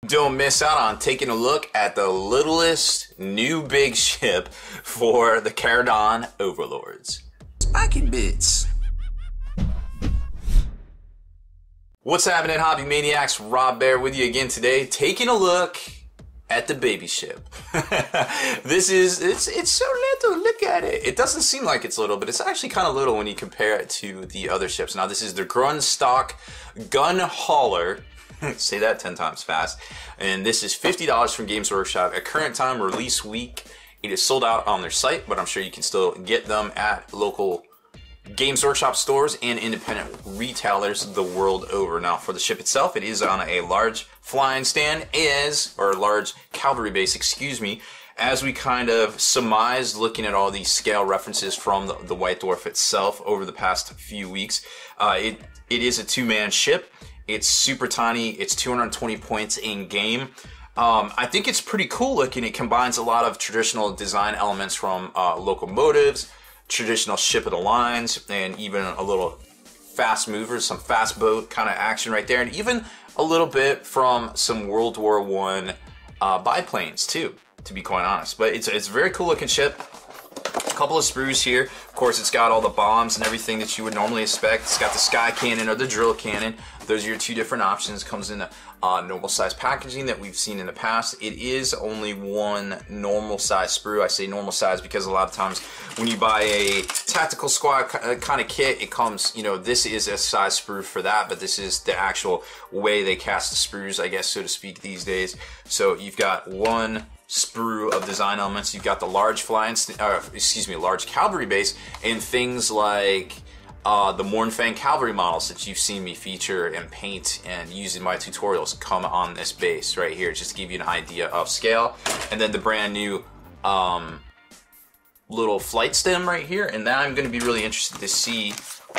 Don't miss out on taking a look at the littlest new big ship for the Kharadron Overlords. Spiking bits. What's happening, hobby maniacs? Rob Baer with you again today, taking a look at the baby ship. It's so little, look at it. It doesn't seem like it's little, but it's actually kind of little when you compare it to the other ships. Now this is the Grundstock Gunhauler. Say that 10 times fast. And this is $50 from Games Workshop. At current time, release week, it is sold out on their site, but I'm sure you can still get them at local Games Workshop stores and independent retailers the world over. Now, for the ship itself, it is on a large flying stand, or large cavalry base, excuse me, as we kind of surmised looking at all these scale references from the White Dwarf itself over the past few weeks. It is a two-man ship. It's super tiny. It's 220 points in game. I think it's pretty cool looking. It combines a lot of traditional design elements from locomotives, traditional ship of the lines, and even a little fast movers, some fast boat kind of action right there, and even a little bit from some World War I biplanes too, to be quite honest. But it's a very cool looking ship. A couple of sprues here. Of course, it's got all the bombs and everything that you would normally expect. It's got the sky cannon or the drill cannon. Those are your two different options. Comes in normal size packaging that we've seen in the past. It is only one normal size sprue. I say normal size because a lot of times when you buy a tactical squad kind of kit, it comes, you know, this is a size sprue for that, but this is the actual way they cast the sprues, I guess, so to speak, these days. So you've got one sprue of design elements. You've got the large large cavalry base, and things like the Mornfang cavalry models that you've seen me feature and paint and use in my tutorials come on this base right here, just to give you an idea of scale. And then the brand new little flight stem right here, and then I'm going to be really interested to see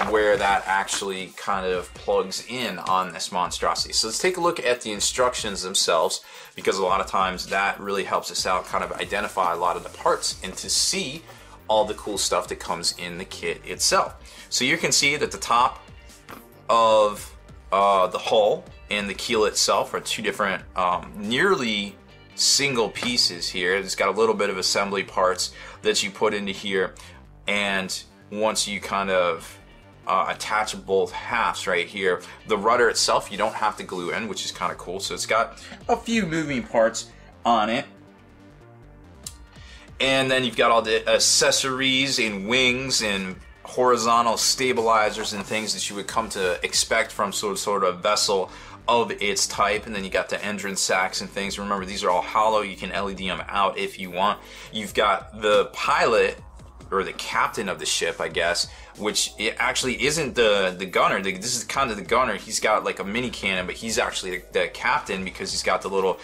where that actually kind of plugs in on this monstrosity. So let's take a look at the instructions themselves, because a lot of times that really helps us out, kind of identify a lot of the parts and to see all the cool stuff that comes in the kit itself. So you can see that the top of the hull and the keel itself are two different nearly single pieces here. It's got a little bit of assembly parts that you put into here, and once you kind of attach both halves right here, the rudder itself you don't have to glue in, which is kind of cool. So it's got a few moving parts on it. And then you've got all the accessories and wings and horizontal stabilizers and things that you would come to expect from sort of vessel of its type. And then you got the engine sacks and things. Remember, these are all hollow. You can LED them out if you want. You've got the pilot, or the captain of the ship, I guess, which it actually isn't the gunner. This is kind of the gunner. He's got like a mini cannon, but he's actually the captain because he's got the little,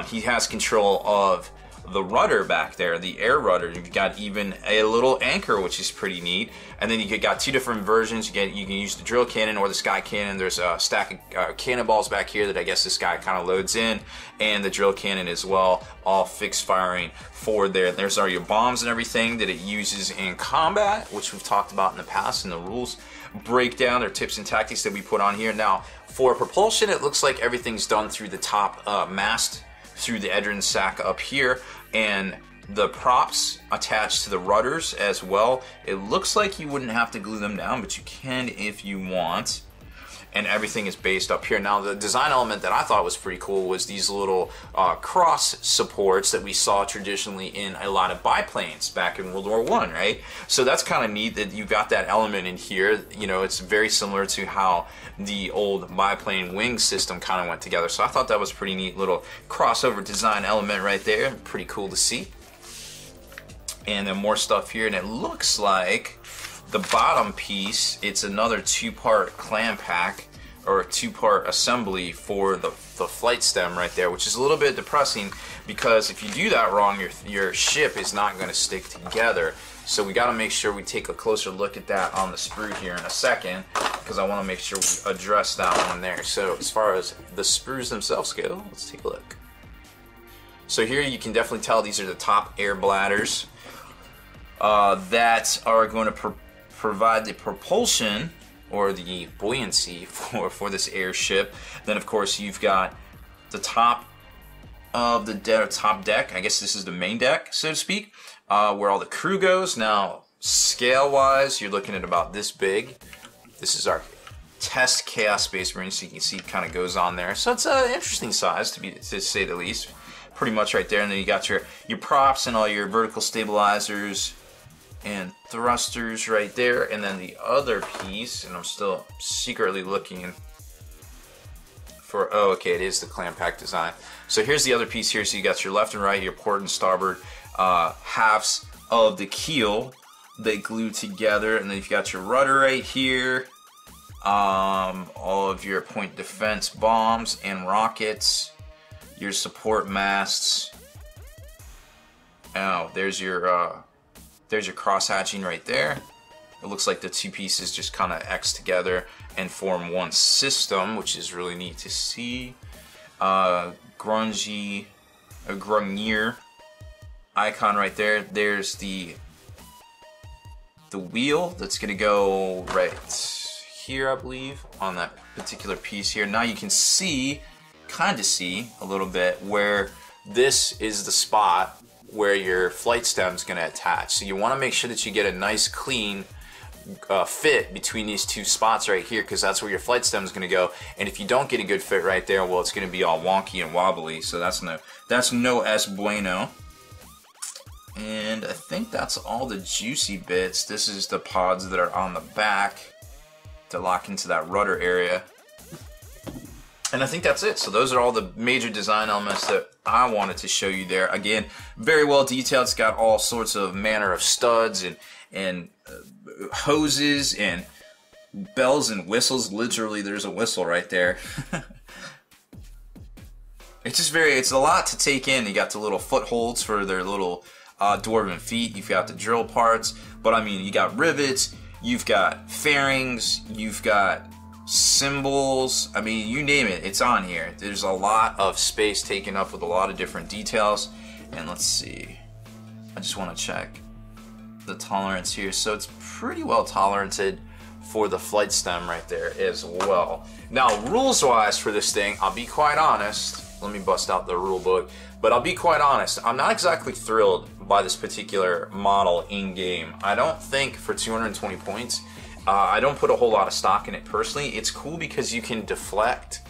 he has control of the rudder back there, the air rudder. You've got even a little anchor, which is pretty neat. And then you got two different versions. You can use the drill cannon or the sky cannon. There's a stack of cannonballs back here that I guess this guy kind of loads in, and the drill cannon as well, all fixed firing forward there. There's all your bombs and everything that it uses in combat, which we've talked about in the past in the rules breakdown or tips and tactics that we put on here. Now for propulsion, it looks like everything's done through the top mast, through the engine sack up here, and the props attached to the rudders as well. It looks like you wouldn't have to glue them down, but you can if you want. And everything is based up here. Now the design element that I thought was pretty cool was these little cross supports that we saw traditionally in a lot of biplanes back in World War I, right? So that's kind of neat that you got that element in here. You know, it's very similar to how the old biplane wing system kind of went together. So I thought that was pretty neat little crossover design element right there. Pretty cool to see. And then more stuff here, and it looks like the bottom piece, it's another two-part clam pack or a two-part assembly for the flight stem right there, which is a little bit depressing because if you do that wrong, your ship is not going to stick together. So we got to make sure we take a closer look at that on the sprue here in a second, because I want to make sure we address that one there. So as far as the sprues themselves go, let's take a look. So here you can definitely tell these are the top air bladders that are going to provide the propulsion or the buoyancy for this airship. Then of course you've got the top of the top deck. I guess this is the main deck, so to speak, where all the crew goes. Now, scale-wise, you're looking at about this big. This is our test Chaos Space Marine, so you can see it kind of goes on there. So it's an interesting size, to say the least. Pretty much right there. And then you got your props and all your vertical stabilizers and thrusters right there. And then the other piece, and I'm still secretly looking for, oh, okay, it is the clam pack design. So here's the other piece here. So you got your left and right, your port and starboard halves of the keel. They glue together, and then you've got your rudder right here. All of your point defense bombs and rockets, your support masts. Oh, there's your cross hatching right there. It looks like the two pieces just kind of X together and form one system, which is really neat to see. Grungier icon right there. There's the wheel that's gonna go right here, I believe, on that particular piece here. Now you can see, kind of see a little bit where this is the spot where your flight stem is going to attach. So you want to make sure that you get a nice clean fit between these two spots right here, because that's where your flight stem is going to go. And if you don't get a good fit right there, well, it's going to be all wonky and wobbly. So that's no es bueno. And I think that's all the juicy bits. This is the pods that are on the back to lock into that rudder area. And I think that's it. So those are all the major design elements that I wanted to show you there. Again, very well detailed. It's got all sorts of manner of studs and hoses and bells and whistles. Literally, there's a whistle right there. It's a lot to take in. You got the little footholds for their little dwarven feet. You've got the drill parts, but I mean, you got rivets, you've got fairings, you've got symbols. I mean, you name it, it's on here. There's a lot of space taken up with a lot of different details. And let's see, I just want to check the tolerance here. So it's pretty well tolerated for the flight stem right there as well. Now, rules wise for this thing, I'll be quite honest. Let me bust out the rule book. But I'll be quite honest, I'm not exactly thrilled by this particular model in game. I don't think for 220 points, I don't put a whole lot of stock in it personally. It's cool because you can deflect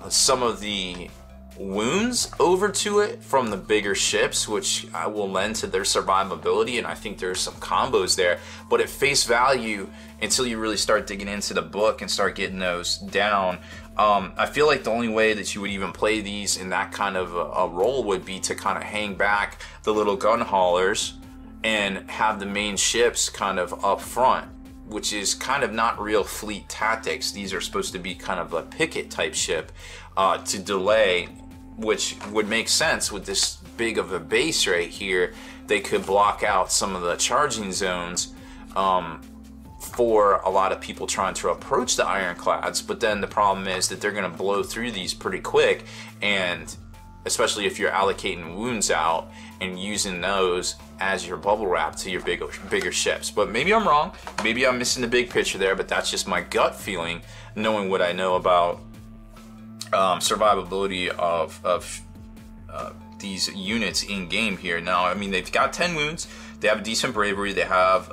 some of the wounds over to it from the bigger ships, which will lend to their survivability, and I think there's some combos there. But at face value, until you really start digging into the book and start getting those down, I feel like the only way that you would even play these in that kind of a role would be to kind of hang back the little gun haulers and have the main ships kind of up front, which is kind of not real fleet tactics. These are supposed to be kind of a picket type ship to delay, which would make sense with this big of a base right here. They could block out some of the charging zones for a lot of people trying to approach the ironclads, but then the problem is that they're going to blow through these pretty quick, and especially if you're allocating wounds out and using those as your bubble wrap to your bigger ships. But maybe I'm wrong, maybe I'm missing the big picture there, but that's just my gut feeling, knowing what I know about survivability of these units in game here. Now, I mean, they've got 10 wounds, they have a decent bravery, they have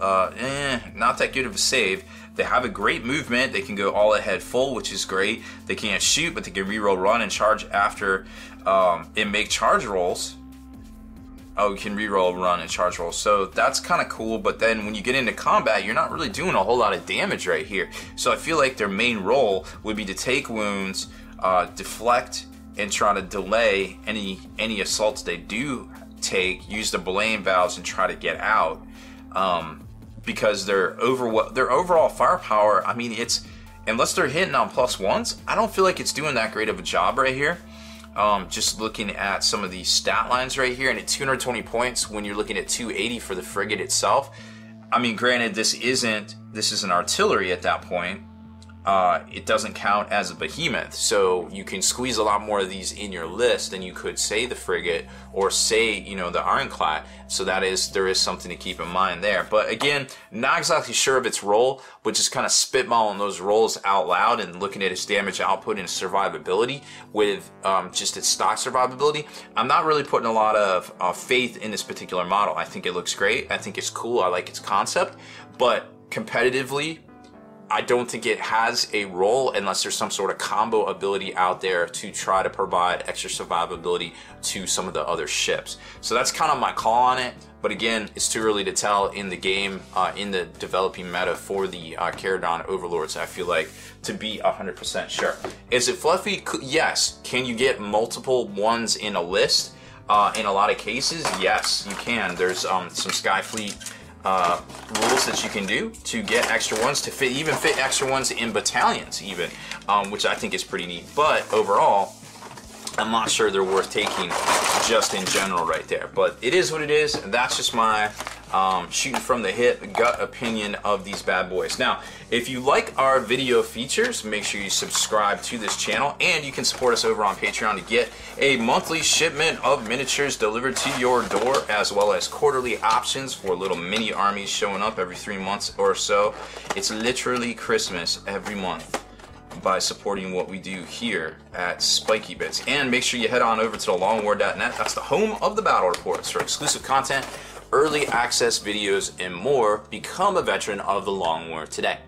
not that good of a save, they have a great movement, they can go all ahead full, which is great. They can't shoot, but they can reroll run and charge after and make charge rolls. Oh, you can reroll run and charge rolls, so that's kind of cool. But then when you get into combat, you're not really doing a whole lot of damage right here. So I feel like their main role would be to take wounds, deflect, and try to delay any assaults they do take, use the belaying valves and try to get out, because their overall firepower, I mean, it's, unless they're hitting on +1s, I don't feel like it's doing that great of a job right here. Just looking at some of these stat lines right here, and at 220 points when you're looking at 280 for the frigate itself, I mean, granted, this isn't artillery at that point, it doesn't count as a behemoth, so you can squeeze a lot more of these in your list than you could say the frigate or say, you know, the ironclad. So there is something to keep in mind there. But again, not exactly sure of its role, but just kind of spitballing those roles out loud and looking at its damage output and survivability with just its stock survivability. I'm not really putting a lot of faith in this particular model. I think it looks great. I think it's cool. I like its concept, but competitively, I don't think it has a role unless there's some sort of combo ability out there to try to provide extra survivability to some of the other ships. So that's kind of my call on it. But again, it's too early to tell in the game, in the developing meta for the Kharadron Overlords, I feel like, to be 100% sure. Is it fluffy? Yes. Can you get multiple ones in a list? In a lot of cases, yes, you can. There's some Skyfleet rules that you can do to get extra ones, to fit extra ones in battalions even, which I think is pretty neat. But overall, I'm not sure they're worth taking just in general right there. But it is what it is, and that's just my shooting from the hip gut opinion of these bad boys. Now, if you like our video features, make sure you subscribe to this channel, and you can support us over on Patreon to get a monthly shipment of miniatures delivered to your door, as well as quarterly options for little mini armies showing up every 3 months or so. It's literally Christmas every month by supporting what we do here at Spiky Bits. And make sure you head on over to thelongwar.net. That's the home of the battle reports for exclusive content, early access videos, and more. Become a veteran of the Long War today.